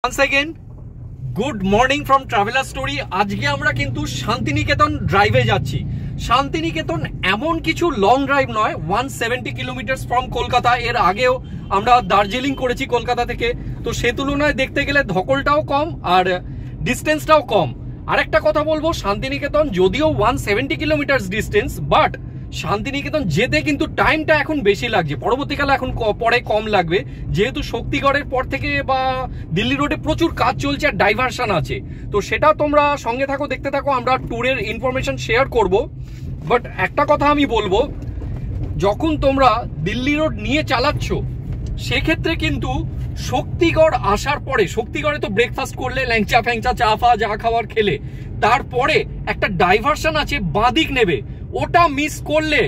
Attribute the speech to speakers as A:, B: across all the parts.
A: Once again, good morning from Traveler Story। আজকে আমরা কিন্তু শান্তিনিকেতন ড্রাইভে যাচ্ছি। শান্তিনিকেতন এমন কিছু লং ড্রাইভ নয়, 170 কিলোমিটার ফ্রম কলকাতা। এর আগেও আমরা দার্জিলিং করেছি কলকাতা থেকে, তো সে তুলনায় দেখতে গেলে ধকলটাও কম আর ডিস্টেন্সটাও কম। আরেকটা কথা বলবো, শান্তিনিকেতন যদিও 170 কিলোমিটার ডিস্টেন্স, বাট শান্তিনিকেতন যেতে কিন্তু টাইমটা এখন বেশি লাগছে, পরবর্তীকালে এখন পরে কম লাগবে, যেহেতু শক্তিগড়ের পর থেকে বা দিল্লি রোডে প্রচুর কাজ চলছে আর ডাইভারশন আছে। তো সেটা তোমরা সঙ্গে থাকো, দেখতে থাকো, আমরা ট্যুরের ইনফরমেশন শেয়ার করব। বাট একটা কথা আমি বলবো, যখন তোমরা দিল্লি রোড নিয়ে চালাচ্ছ সেক্ষেত্রে কিন্তু শক্তিগড় আসার পরে, শক্তিগড়ে তো ব্রেকফাস্ট করলে, ল্যাংচা ফ্যাংচা চা ফা যা খাবার খেলে, তারপরে একটা ডাইভারশন আছে বাঁদিক নেবে, ওটা মিস করলে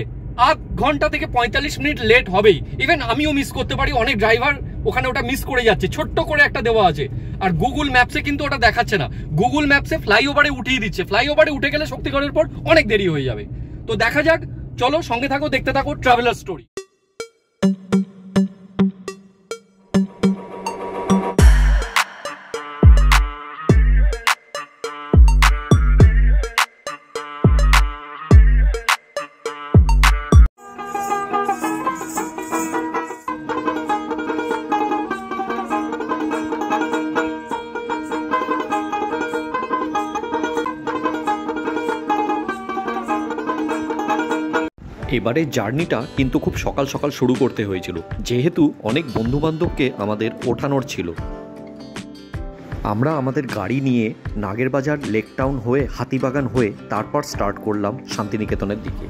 A: আধ ঘন্টা থেকে 45 মিনিট লেট হবেই। ইভেন আমিও মিস করতে পারি, অনেক ড্রাইভার ওখানে ওটা মিস করে যাচ্ছে। ছোট্ট করে একটা দেওয়া আছে, আর গুগল ম্যাপসে কিন্তু ওটা দেখাচ্ছে না। গুগল ম্যাপসে ফ্লাইওভারে উঠিয়ে দিচ্ছে, ফ্লাইওভারে উঠে গেলে শক্তিগড়ের পর অনেক দেরি হয়ে যাবে। তো দেখা যাক, চলো সঙ্গে থাকো, দেখতে থাকো ট্রাভেলার স্টোরি।
B: এবারে জার্নিটা কিন্তু খুব সকাল সকাল শুরু করতে হয়েছিল, যেহেতু অনেক বন্ধুবান্ধবকে আমাদের ওঠানোর ছিল। আমরা আমাদের গাড়ি নিয়ে নাগেরবাজার, লেক টাউন হয়ে হাতিবাগান হয়ে তারপর স্টার্ট করলাম শান্তিনিকেতনের দিকে।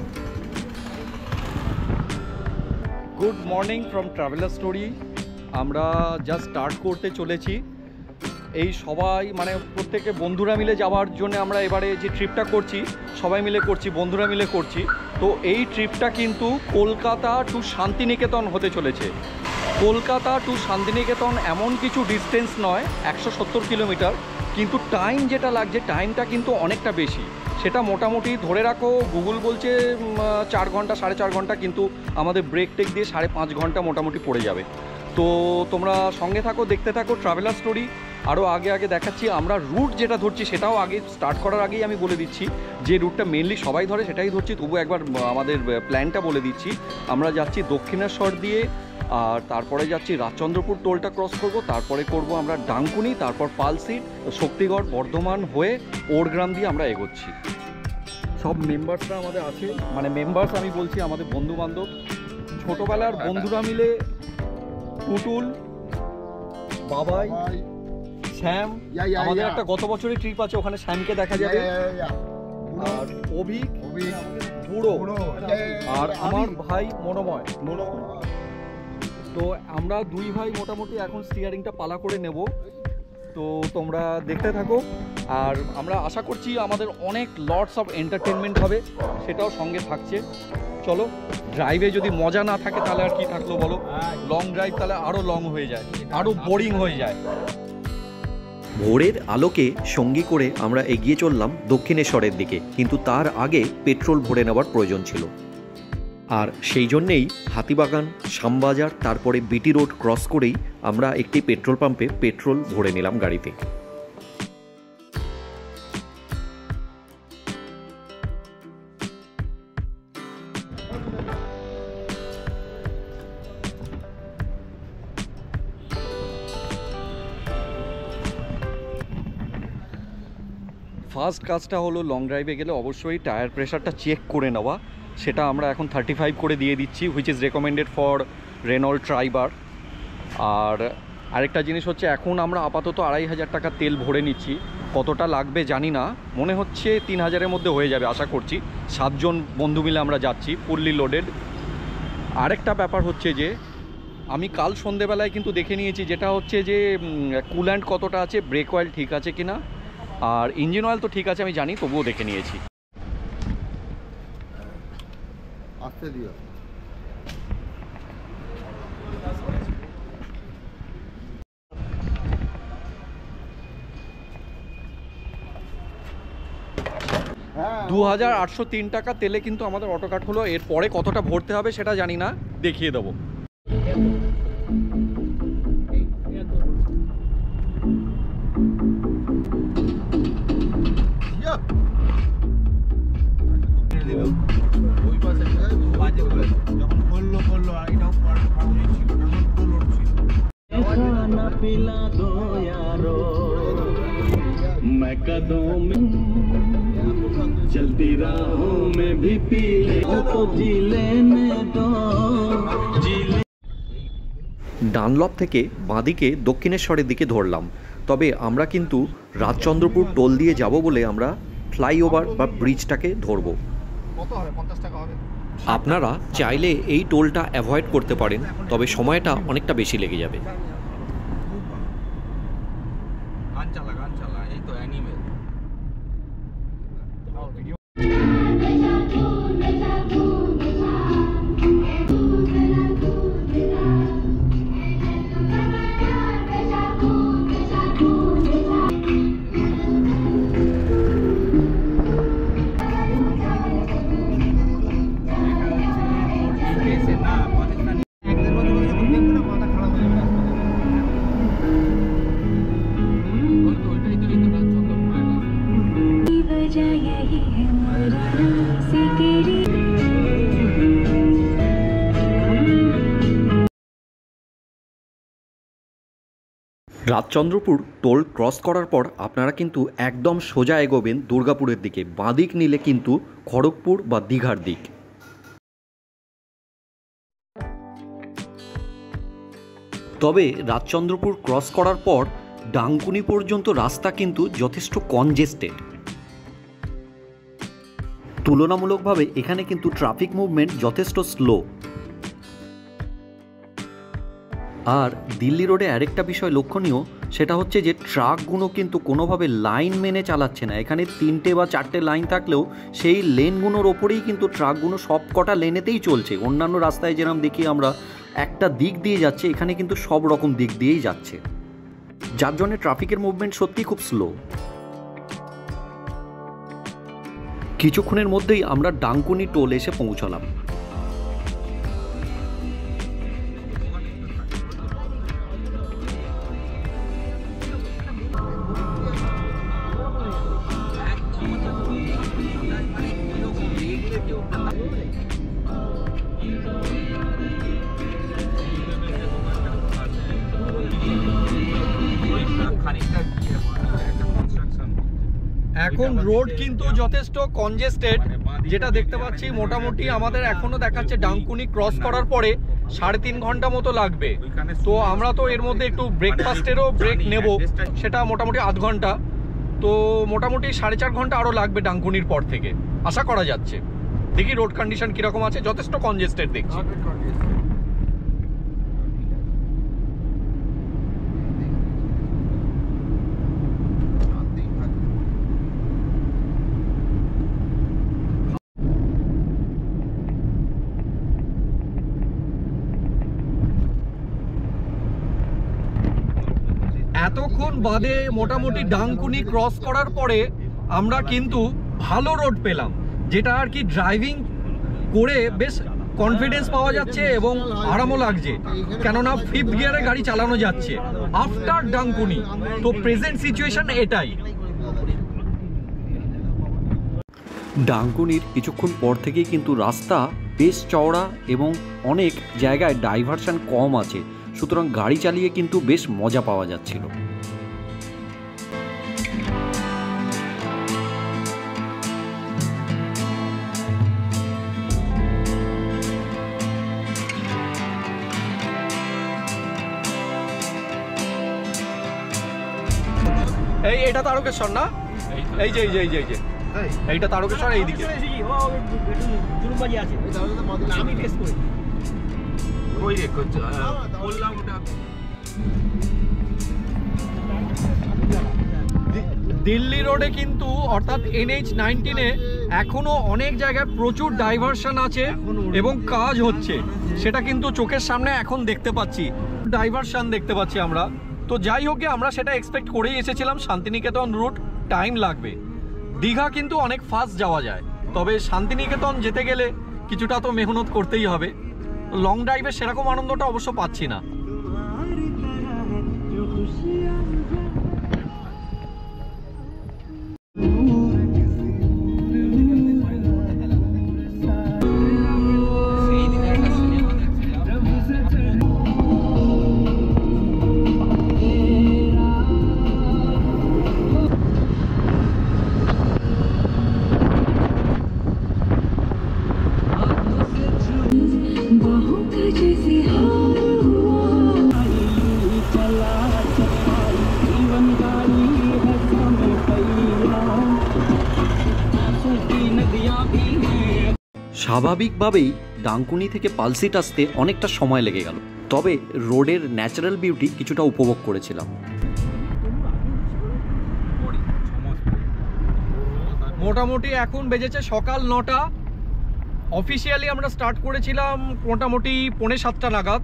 A: Good morning from traveller story. আমরা জাস্ট স্টার্ট করতে চলেছি। এই সবাই মানে প্রত্যেকে বন্ধুরা মিলে যাওয়ার জন্য আমরা এবারে যে ট্রিপটা করছি সবাই মিলে করছি, বন্ধুরা মিলে করছি। তো এই ট্রিপটা কিন্তু কলকাতা টু শান্তিনিকেতন হতে চলেছে। কলকাতা টু শান্তিনিকেতন এমন কিছু ডিস্টেন্স নয়, 170 কিলোমিটার, কিন্তু টাইম যেটা লাগছে টাইমটা কিন্তু অনেকটা বেশি। সেটা মোটামুটি ধরে রাখো, গুগল বলছে 4 ঘন্টা 4.5 ঘন্টা, কিন্তু আমাদের ব্রেক টেক দিয়ে 5.5 ঘন্টা মোটামুটি পড়ে যাবে। তো তোমরা সঙ্গে থাকো, দেখতে থাকো ট্রাভেলার স্টোরি। আরও আগে দেখাচ্ছি আমরা রুট যেটা ধরছি, সেটাও আগে স্টার্ট করার আগেই আমি বলে দিচ্ছি যে রুটটা মেনলি সবাই ধরে সেটাই ধরছি, তবু একবার আমাদের প্ল্যানটা বলে দিচ্ছি। আমরা যাচ্ছি দক্ষিণেশ্বর দিয়ে, আর তারপরে যাচ্ছি রাজচন্দ্রপুর টোলটা ক্রস করব, তারপরে করব আমরা ডানকুনি, তারপর পালসিট, শক্তিগড়, বর্ধমান হয়ে ওরগ্রাম দিয়ে আমরা এগোচ্ছি। সব মেম্বার্সরা আমাদের আছে, মানে মেম্বার্স আমি বলছি আমাদের বন্ধুবান্ধব, ছোটোবেলার বন্ধুরা মিলে, টুটুল, বাবাই, শ্যাম, আমাদের একটা গত বছরের ট্রিপ আছে, ওখানে শ্যামকে দেখা যাবে, আর অভিক, বুড়ো, আর আমার ভাই মনোময়। তো আমরা দুই ভাই মোটামুটি এখন স্টিয়ারিংটা পালা করে নেব। তো তোমরা দেখতে থাকো, আর আমরা আশা করছি আমাদের অনেক লটস অফ এন্টারটেনমেন্ট হবে, সেটাও সঙ্গে থাকছে। চলো, ড্রাইভে যদি মজা না থাকে তাহলে আর কি থাকলো বলো? লং ড্রাইভ তাহলে আরও লং হয়ে যায়, আরও বোরিং হয়ে যায়।
B: ভোরের আলোকে সঙ্গী করে আমরা এগিয়ে চললাম দক্ষিণেশ্বরের দিকে, কিন্তু তার আগে পেট্রোল ভরে নেওয়ার প্রয়োজন ছিল। আর সেই জন্যেই হাতিবাগান, শ্যামবাজার, তারপরে বিটি রোড ক্রস করেই আমরা একটি পেট্রোল পাম্পে পেট্রোল ভরে নিলাম গাড়িতে।
A: ফার্স্ট কাজটা হলো লং ড্রাইভে গেলে অবশ্যই টায়ার প্রেশারটা চেক করে নেওয়া। সেটা আমরা এখন 35 করে দিয়ে দিচ্ছি, which is recommended for Renault Triber. আর আরেকটা জিনিস হচ্ছে, এখন আমরা আপাতত 2500 টাকা তেল ভরে নিচ্ছি। কতটা লাগবে জানি না, মনে হচ্ছে 3000-এর মধ্যে হয়ে যাবে আশা করছি। 7 জন বন্ধু মিলে আমরা যাচ্ছি, ফুললি লোডেড। আরেকটা ব্যাপার হচ্ছে যে আমি কাল সন্ধেবেলায় কিন্তু দেখে নিয়েছি, যেটা হচ্ছে যে কুল্যান্ট কতটা আছে, ব্রেক অয়েল ঠিক আছে কিনা, আর ইঞ্জিন অয়েল তো ঠিক আছে আমি জানি, তবুও দেখে নিয়েছি। আস্তে দিও।
C: হ্যাঁ,
A: 2803 টাকা তেলে কিন্তু আমাদের অটো কাট হলো। এরপরে কতটা ভরতে হবে সেটা জানি না, দেখিয়ে দেবো।
D: यारो मैं कदों में चलती राहों में भी पी ले तो जी लेने दो जी ले।
B: ডানলপ থেকে বাঁদিকে দক্ষিণেশ্বরের দিকে ধরলাম, তবে আমরা কিন্তু রাজচন্দ্রপুর টোল দিয়ে যাব বলে আমরা ফ্লাইওভার বা ব্রিজটাকে ধরব। আপনারা চাইলে এই টোলটা অ্যাভয়েড করতে পারেন, তবে সময়টা অনেকটা বেশি লেগে যাবে। রাজচন্দ্রপুর টোল ক্রস করার পর আপনারা কিন্তু একদম সোজা এগোবেন দুর্গাপুরের দিকে। বাঁদিক নিলে কিন্তু খড়গপুর বা দীঘার দিক। তবে রাজচন্দ্রপুর ক্রস করার পর ডানকুনি পর্যন্ত রাস্তা কিন্তু যথেষ্ট কনজেস্টেড। তুলনামূলকভাবে এখানে কিন্তু ট্রাফিক মুভমেন্ট যথেষ্ট স্লো। আর দিল্লি রোডে আরেকটা বিষয় লক্ষণীয়, সেটা হচ্ছে যে ট্রাকগুলো কিন্তু কোনোভাবে লাইন মেনে চালাচ্ছে না। এখানে 3টে বা 4টে লাইন থাকলেও সেই লেনগুলোর ওপরেই কিন্তু ট্রাকগুলো সব কটা লেনেতেই চলছে। অন্যান্য রাস্তায় যেরকম দেখি আমরা একটা দিক দিয়ে যাচ্ছে, এখানে কিন্তু সব রকম দিক দিয়েই যাচ্ছে, যার জন্য ট্রাফিকের মুভমেন্ট সত্যিই খুব স্লো। কিছুক্ষণের মধ্যেই আমরা ডানকুনি টোল এসে পৌঁছলাম।
A: এখন রোড কিন্তু যথেষ্ট কনজেস্টেড, যেটা দেখতে পাচ্ছি। মোটামুটি আমাদের এখনো দেখাচ্ছে ডানকুনি ক্রস করার পরে 3.5 ঘন্টা মতো লাগবে। তো আমরা তো এর মধ্যে একটু ব্রেকফাস্টেরও ব্রেক নেব, সেটা মোটামুটি আধ ঘন্টা। তো মোটামুটি 4.5 ঘন্টা আরও লাগবে ডানকুনির পর থেকে আশা করা যাচ্ছে। দেখি রোড কন্ডিশন কীরকম আছে। যথেষ্ট কনজেস্টেড দেখছি। এতক্ষণ বাদে মোটামুটি ডানকুনি ক্রস করার পরে আমরা কিন্তু ভালো রোড পেলাম, যেটা আর কি ড্রাইভিং করে বেশ কনফিডেন্স পাওয়া যাচ্ছে এবং আরামও লাগছে, কেননা 5th গিয়ারে গাড়ি চালানো যাচ্ছে আফটার ডানকুনি। তো প্রেজেন্ট সিচুয়েশন এটাই।
B: ডানকুনির কিছুক্ষণ পর থেকেই কিন্তু রাস্তা বেশ চওড়া এবং অনেক জায়গায় ডাইভারশন কম আছে, সুতরাং গাড়ি চালিয়ে কিন্তু বেশ মজা পাওয়া যাচ্ছিল।
A: এটা তারকেশ্বর না? এই যে এইটা তারকেশ্বর, এইদিকে দিল্লি রোডে কিন্তু অর্থাৎ NH-19-এ এখনো অনেক জায়গায় প্রচুর ডাইভারশন আছে এবং কাজ হচ্ছে, সেটা কিন্তু চোখের সামনে এখন দেখতে পাচ্ছি। ডাইভারশন দেখতে পাচ্ছি আমরা। তো যাই হোক, আমরা সেটা এক্সপেক্ট করেই এসেছিলাম। শান্তিনিকেতন রুট টাইম লাগবে। দীঘা কিন্তু অনেক ফাস্ট যাওয়া যায়, তবে শান্তিনিকেতন যেতে গেলে কিছুটা তো মেহনত করতেই হবে। লং ড্রাইভে সেরকম আনন্দটা অবশ্য পাচ্ছি না।
B: স্বাভাবিকভাবেই ডানকুনি থেকে পালসিট আসতে অনেকটা সময় লেগে গেল, তবে রোডের ন্যাচারাল বিউটি কিছুটা উপভোগ করেছিলাম।
A: মোটামুটি এখন বেজেছে সকাল 9টা। অফিসিয়ালি আমরা স্টার্ট করেছিলাম মোটামুটি 6:45 নাগাদ।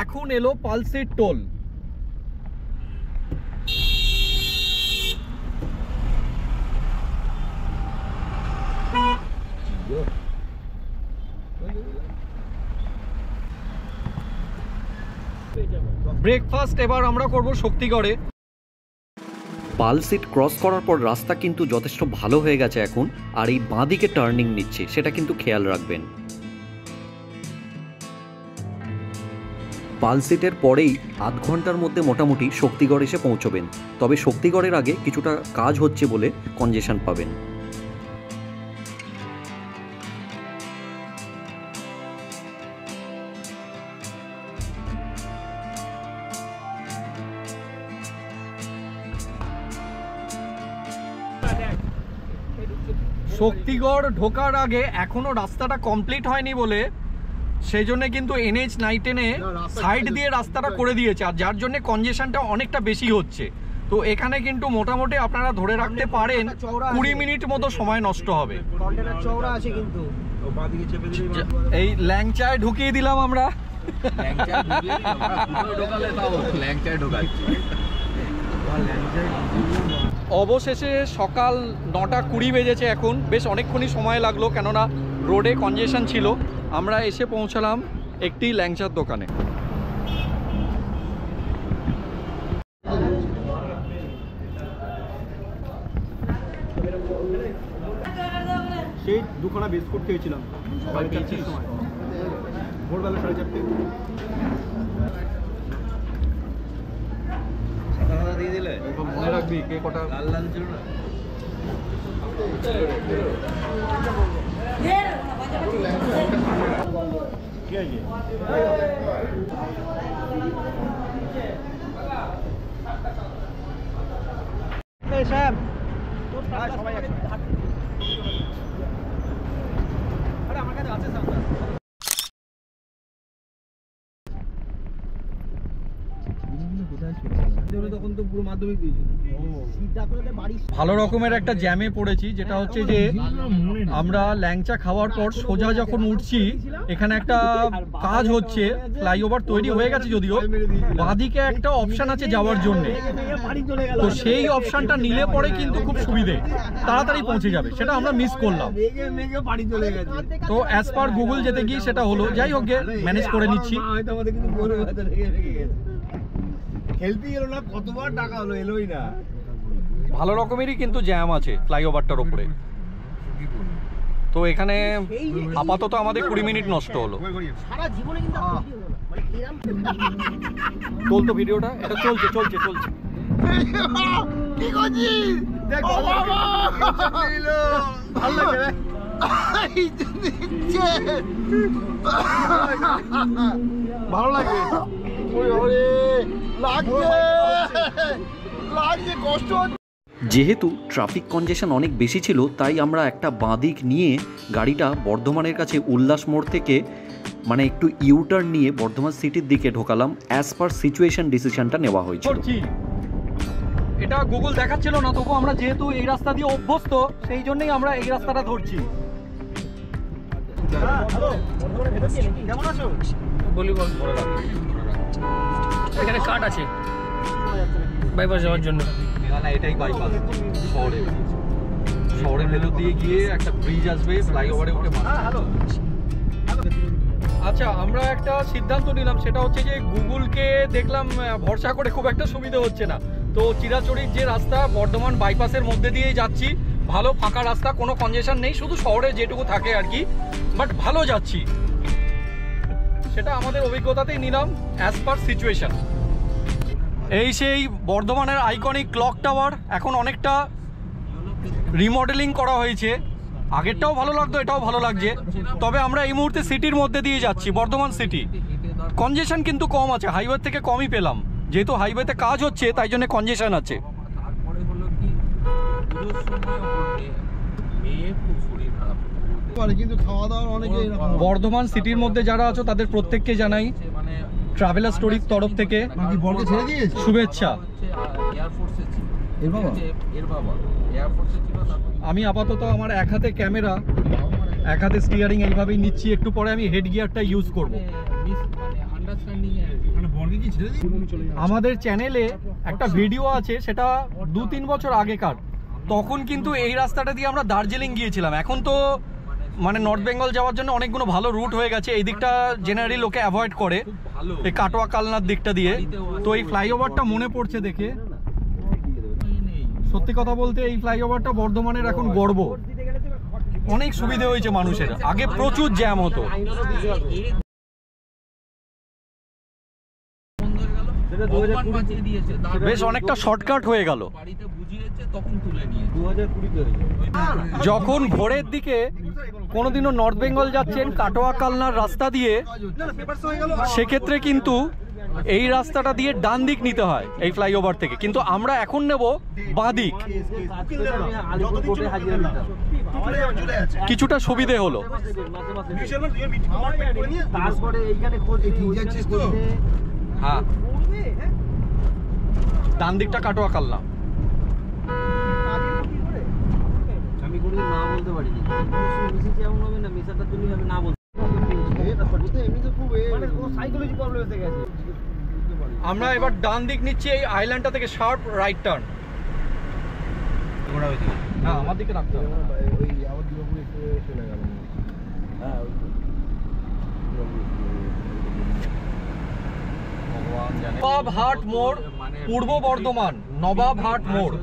A: এখন এলো পালসিট টোল। ব্রেকফাস্ট এবার আমরা করব শক্তিগড়ে।
B: পালসিট ক্রস করার পর রাস্তা কিন্তু যথেষ্ট ভালো হয়ে গেছে এখন, আর এই বাঁদিকে টার্নিং নিচ্ছে, সেটা কিন্তু খেয়াল রাখবেন। পালসিটের পরেই আধ ঘন্টার মধ্যে মোটামুটি শক্তিগড় এসে পৌঁছবেন, তবে শক্তিগড়ের আগে কিছুটা কাজ হচ্ছে বলে কনজেশন পাবেন।
A: শক্তিগড় ঢোকার আগে এখনো রাস্তাটা কমপ্লিট হয়নি বলে সেই জন্য কিন্তু NH-9 সাইড দিয়ে রাস্তাটা করে দিয়েছে, আর যার জন্য কনজেশনটা অনেকটা বেশি হচ্ছে। তো এখানে কিন্তু মোটামুটি আপনারা ধরে রাখতে পারেন 20 মিনিট মতো সময় নষ্ট হবে। এই ল্যাংচায় ঢুকিয়ে দিলাম আমরা। অবশেষে সকাল 9:20 বেজেছে এখন। বেশ অনেকক্ষণই সময় লাগলো, কেননা রোডে কনজেশন ছিল। আমরা এসে পৌঁছালাম একটি ল্যাংচার দোকানে।
C: সেই দুখানা বিস্কুট খেয়েছিলাম সবাই পেয়েছি সময় ভোরবেলা 4:30। দিয়ে দিলে
A: মনে রাখবি কে কটা
C: লাল লাল ছিল না। কি আছে এই সাহেব সবাই আরে আমার কাছে আছে সামনে। তখন তো পুরো মাধ্যমিক দিয়েছিল।
A: ভালো রকমের একটা জ্যামে পড়েছি, যেটা হচ্ছে যে আমরা ল্যাংচা খাওয়ার পর সোজা যখন উঠছি এখানে একটা কাজ হচ্ছে, ফ্লাইওভার তৈরি হয়ে গেছে যদিও, বাঁদিকে একটা অপশন আছে যাওয়ার জন্য। তো সেই অপশনটা নিলে পরে কিন্তু খুব সুবিধে, তাড়াতাড়ি পৌঁছে যাবে। সেটা আমরা মিস করলাম। তো অ্যাজ পার গুগল যেতে গিয়ে সেটা হলো। যাই হোক, ম্যানেজ করে নিচ্ছি।
C: হেলদি এলো না, কতবার টাকা হলো, এলোই না।
A: ভালো রকমেরই কিন্তু জ্যাম আছে ফ্লাইওভারটার উপরে। তো এখানে আপাতত আমাদের 20 মিনিট নষ্ট হলো।
C: সারা জীবনে কিন্তু
A: তোল তো ভিডিওটা, এটা চলছে চলছে চলছে।
C: কি করছিস? দেখ বাবা ভালো লাগে রে। ভালো লাগে। ওরে লাগছে কষ্ট।
B: যেহেতু ট্রাফিক কনজেশন অনেক বেশি ছিল, তাই আমরা একটা বাঁদিক নিয়ে গাড়িটা বর্ধমানের কাছে উল্লাস মোড় থেকে মানে একটু ইউটার্ন নিয়ে বর্ধমান সিটির দিকে ঢোকালাম। অ্যাজ পার সিচুয়েশন ডিসিশনটা নেওয়া হয়েছিল।
A: এটা গুগল দেখাচ্ছিল না, তবু আমরা যেহেতু এই রাস্তা দিয়ে অভ্যস্ত সেই জন্যই আমরা এই রাস্তাটা ধরছি।
C: কেমন আছো?
E: বলি বল, এখানে কাট আছে বাইপাস যাওয়ার জন্য।
A: না, এটাই বাইপাস শহরের ভেতর দিয়ে গিয়ে একটা ব্রিজ আসবে, ফ্লাইওভারে উঠে। আচ্ছা, আমরা একটা সিদ্ধান্ত নিলাম, সেটা হচ্ছে যে গুগলকে দেখলাম ভরসা করে খুব একটা সুবিধা হচ্ছে না। তো চিরাচরির যে রাস্তা বর্ধমান বাইপাসের মধ্যে দিয়েই যাচ্ছি। ভালো ফাঁকা রাস্তা, কোনো কনজেশন নেই, শুধু শহরে যেটুকু থাকে আর কি, বাট ভালো যাচ্ছি। সেটা আমাদের অভিজ্ঞতাতেই নিলাম অ্যাজ পার সিচুয়েশন। এই সেই বর্ধমানের আইকনিক ক্লক টাওয়ার এখন অনেকটা রিমডেলিং করা হয়েছে। আগেরটাও ভালো লাগতো, এটাও ভালো লাগছে। তবে আমরা এই মুহূর্তে সিটির মধ্যে দিয়ে যাচ্ছি, বর্ধমান সিটি। কনজেশন কিন্তু কম আছে, হাইওয়ে থেকে কমই পেলাম। যেহেতু হাইওয়েতে কাজ হচ্ছে তাই জন্য কনজেশন আছে।
C: কিন্তু খাওয়া দাওয়ার অনেকে
A: বর্ধমান সিটির মধ্যে যারা আছো তাদের প্রত্যেককে জানাই ট্রাভেলার স্টোরির তরফ থেকে
C: কি বলকে ছেড়ে দিয়েছে
A: শুভেচ্ছা।
C: এর বাবা
A: আমি আপাতত আমার এক হাতে ক্যামেরা, এক হাতে স্টিয়ারিং এইভাবেই নিচ্ছি। একটু পরে আমি হেড গিয়ারটা ইউজ করব।
C: মানে বলকে কি ছেড়ে দিয়েছে?
A: আমাদের চ্যানেলে একটা ভিডিও আছে, সেটা 2-3 বছর আগেকার। তখন কিন্তু এই রাস্তাটা দিয়ে আমরা দার্জিলিং গিয়েছিলাম। এখন তো মানে নর্থ বেঙ্গল যাওয়ার জন্য অনেকগুলো ভালো রুট হয়ে গেছে। এই দিকটা জেনারেলি লোকে অ্যাভয়েড করে, এই কাটোয়া কালনার দিকটা দিয়ে। তো এই ফ্লাইওভারটা মনে পড়ছে দেখে। সত্যি কথা বলতে এই ফ্লাইওভারটা বর্ধমানের এখন গর্ব। অনেক সুবিধা হয়েছে মানুষের, আগে প্রচুর জ্যাম হতো। বেশ অনেকটা শর্টকাট হয়ে গেল। যখন ভোরের দিকে কোনোদিনও নর্থ বেঙ্গল যাচ্ছেন কাটোয়া কালনার রাস্তা দিয়ে, সেক্ষেত্রে কিন্তু এই রাস্তাটা দিয়ে ডান দিক নিতে হয় এই ফ্লাইওভার থেকে, কিন্তু আমরা এখন নেব বাঁ দিক। কিছুটা সুবিধে হলো। হ্যাঁ, ডান দিকটা কাটোয়া কালনা।
F: আমি কোনোদিন না বলতে পারিনি, মিশেছি এমন হবে না, মেশাটার জন্যই আমি না বলতে।
A: আমরা এবার ডান দিক নিচ্ছি এই আইল্যান্ডটা থেকে, শার্প রাইট টার্ন। হ্যাঁ, আমার দিকে রাখতে হবে। নবাবহাট মোড়, পূর্ব বর্ধমান নবাবহাট মোড়।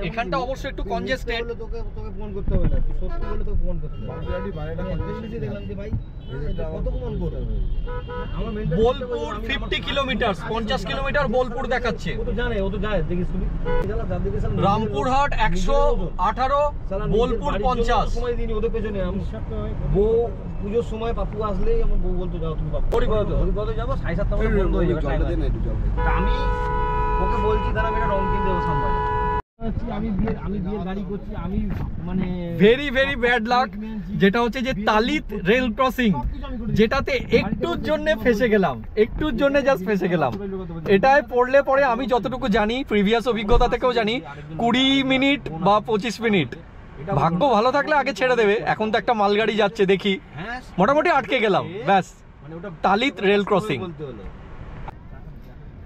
A: এখানটা অবশ্য একটু কনজেস্টেড।
F: তোকে ফোন করতে হবে না, তুই সত্যি বলে তোকে ফোন করতে হবে। দেখলাম যে ভাই কত ফোন করতে হবে।
A: বোলপুর 50 কিলোমিটার, 50 কিলোমিটার বোলপুর দেখাচ্ছে।
F: ও তো জানে, ও তো যায়, দেখিস তুমি।
A: রামপুরহাট 118, বোলপুর 50।
F: সময় দিনই ওদের পেছনে। বউ পুজোর সময় পাপু আসলেই আমার বউ বলতো যাও তুমি পাপু হরিপদে যাবো, 7:30 বন্ধ হয়ে যাবে। আমি ওকে বলছি দাঁড়া আমি একটা রং কিনতে যাবো সামনে। আমি বিয়ের গাড়ি করছি, আমি মানে
A: ভেরি ভেরি ব্যাড লাক, যেটা হচ্ছে যে তালিত রেল ক্রসিং, যেটাতে একটুর জন্য ফেসে গেলাম, একটুর জন্য জাস্ট ফেসে গেলাম। এটায় পড়লে পরে আমি যতটুকু জানি, প্রিভিয়াস অভিজ্ঞতা থেকেও জানি, 20 মিনিট বা 25 মিনিট। ভাগ্য ভালো থাকলে আগে ছেড়ে দেবে। এখন তো একটা মালগাড়ি যাচ্ছে, দেখি মোটামুটি আটকে গেলাম, ব্যাস। তালিত রেল ক্রসিং,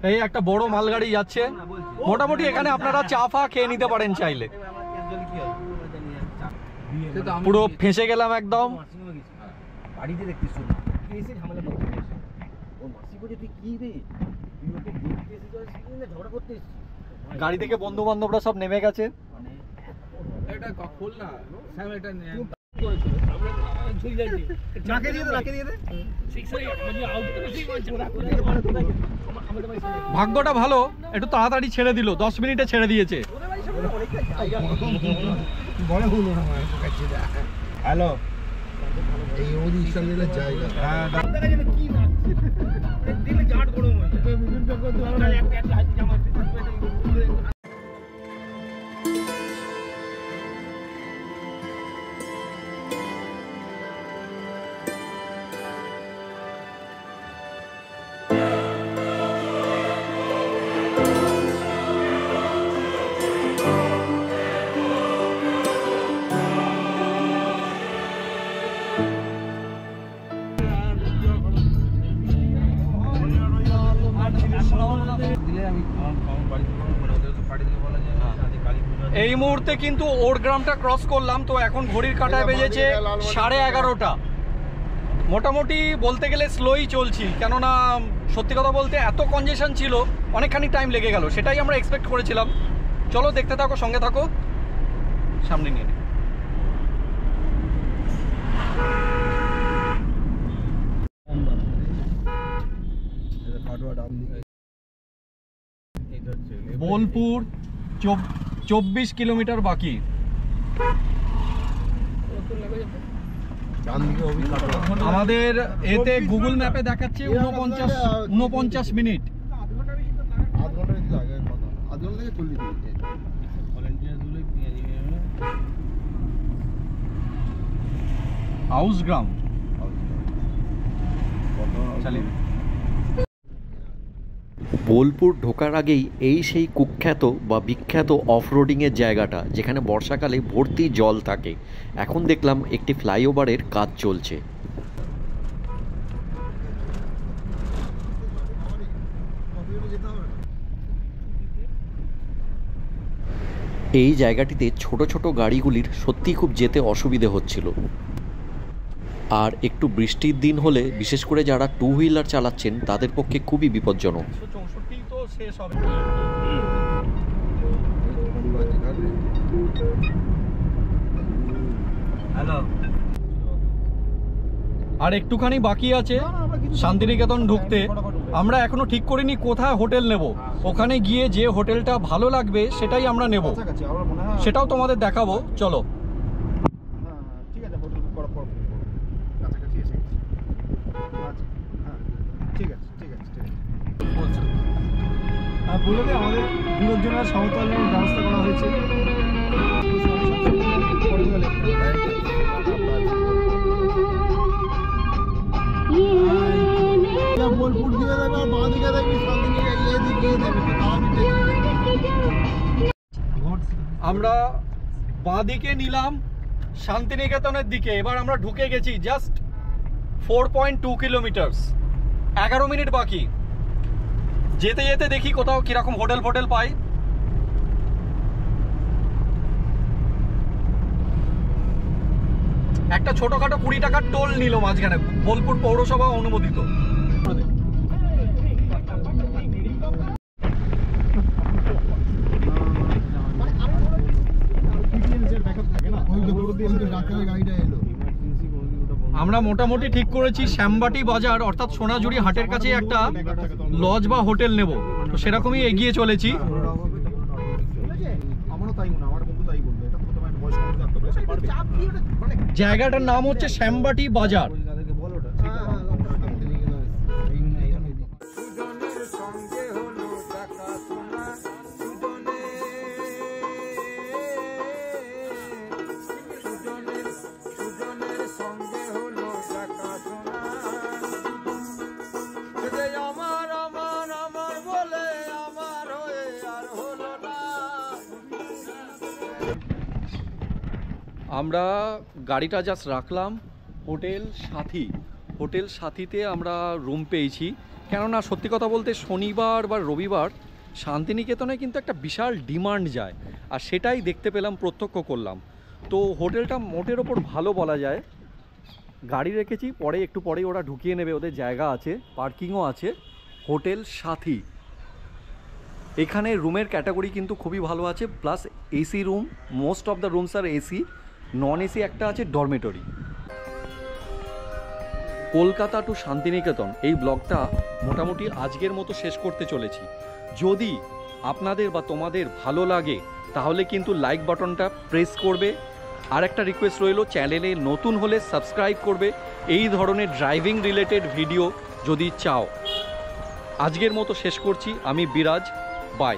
A: এই একটা বড় মালগাড়ি যাচ্ছে। মোটামুটি এখানে আপনারা চা ফা খেয়ে নিতে পারেন চাইলে। পুরো ফেঁসে গেলাম একদম।
F: বাড়িতে দেখতিস না এসে ঝামেলা করতে এসে ও মাসি বলে তুই কি রে, তুই ওকে দেখতে এসে যাস না, ঝগড়া করতে এসেছিস।
A: গাড়ি থেকে বন্ধু বান্ধবরা সব নেমে গেছে।
C: এটা খোল না স্যাম, এটা নে।
E: আমরা ছুই যাইছি,
C: নাকে দিয়ে দে, নাকে দিয়ে দে।
E: মানে আউট করে ঠিক আছে।
A: ভাগ্যটা ভালো, একটু তাড়াতাড়ি ছেড়ে দিল, 10 মিনিটে ছেড়ে দিয়েছে।
C: বড় হলো না আমার কাছে। হ্যালো, এই ওদি ইসলামের জায়গা। হ্যাঁ,
E: দেখা যায় কি না দিলে জাট গরম হয়ে যায়। বিভিন্ন রকম একটা জামা
A: এই মুহূর্তে কিন্তু ওরগ্রামটা ক্রস করলাম, তো এখন ঘড়ির কাঁটায় বেজেছে 11:30। মোটামুটি বলতে গেলে স্লোই চলছি, কেননা সত্যি কথা বলতে এত কনজেশন ছিল, অনেকখানি টাইম লেগে গেল। সেটাই আমরা এক্সপেক্ট করেছিলাম। চলো দেখতে থাকো, সঙ্গে থাকো, সামনে নিয়ে বোলপুর 24 কিলোমিটার বাকি। আমাদের এতে গুগল ম্যাপে দেখাচ্ছে 49 মিনিট।
C: আধ ঘন্টা বেশি লাগে, আধ ঘন্টা থেকে 40 মিনিট। ভলেন্টিয়ার গুলো
A: হাউসগ্রাম চলে।
B: বোলপুর ঢোকার আগেই এই সেই কুখ্যাত বা বিখ্যাত অফরোডিংয়ের জায়গাটা, যেখানে বর্ষাকালে ভর্তি জল থাকে। এখন দেখলাম একটি ফ্লাইওভারের কাজ চলছে। এই জায়গাটিতে ছোট ছোট গাড়িগুলির সত্যিই খুব যেতে অসুবিধে হচ্ছিল। আর একটু বৃষ্টির দিন হলে বিশেষ করে যারা টু হুইলার চালাচ্ছেন তাদের পক্ষে খুবই বিপজ্জনক।
A: 164 তো শেষ হবে।
F: হ্যালো,
A: আর একটুখানি বাকি আছে শান্তিনিকেতন ঢুকতে। আমরা এখনো ঠিক করিনি কোথায় হোটেল নেব। ওখানে গিয়ে যে হোটেলটা ভালো লাগবে সেটাই আমরা নেব, সেটাও তোমাদের দেখাবো। চলো।
C: ঠিক আছে, হোটেল বুক করার পর কাছাকাছি এসে গেছি। আচ্ছা, হ্যাঁ, ঠিক আছে ঠিক আছে ঠিক আছে। আর বলে দে, আমাদের দুটোর জন্য সমতলের ব্যবস্থা করা হয়েছে। বোলপুর দিয়ে দেবে আর বাঁ দিকে দেখবি শান্তিনিকেতন, এদিকে দেবে তো তাড়াতাড়ি।
A: আমরা বাঁ দিকে নিলাম শান্তিনিকেতনের দিকে। এবার আমরা ঢুকে গেছি জাস্ট 4.2 কিলোমিটার। 11 মিনিট বাকি। যেতে যেতে দেখি কোথাও কিরকম হোটেল ফোটেল পাই। একটা ছোটখাটো 20 টাকার টোল নিল মাঝখানে, বোলপুর পৌরসভা অনুমোদিত। আমরা মোটামুটি ঠিক করেছি শ্যামবাটি বাজার অর্থাৎ সোনাঝুরি হাটের কাছে একটা লজ বা হোটেল নেব, তো সেরকমই এগিয়ে চলেছি। জায়গাটার নাম হচ্ছে শ্যামবাটি বাজার। আমরা গাড়িটা জাস্ট রাখলাম হোটেল সাথী। হোটেল সাথীতে আমরা রুম পেয়েছি, কেননা সত্যি কথা বলতে শনিবার বা রবিবার শান্তিনিকেতনে কিন্তু একটা বিশাল ডিমান্ড যায়, আর সেটাই দেখতে পেলাম, প্রত্যক্ষ করলাম। তো হোটেলটা মোটের ওপর ভালো বলা যায়। গাড়ি রেখেছি, পরে একটু পরেই ওরা ঢুকিয়ে নেবে, ওদের জায়গা আছে, পার্কিংও আছে। হোটেল সাথী, এখানে রুমের ক্যাটাগরি কিন্তু খুবই ভালো আছে, plus AC room, most of the rooms are AC, non AC একটা আছে ডরমেটরি। কলকাতা টু শান্তিনিকেতন এই ব্লগটা মোটামুটি আজকের মতো শেষ করতে চলেছি। যদি আপনাদের বা তোমাদের ভালো লাগে তাহলে কিন্তু লাইক বাটনটা প্রেস করবে। আর একটা রিকোয়েস্ট রইল, চ্যানেলে নতুন হলে সাবস্ক্রাইব করবে এই ধরনের ড্রাইভিং রিলেটেড ভিডিও যদি চাও। আজকের মতো শেষ করছি, আমি বিরাজ, বাই।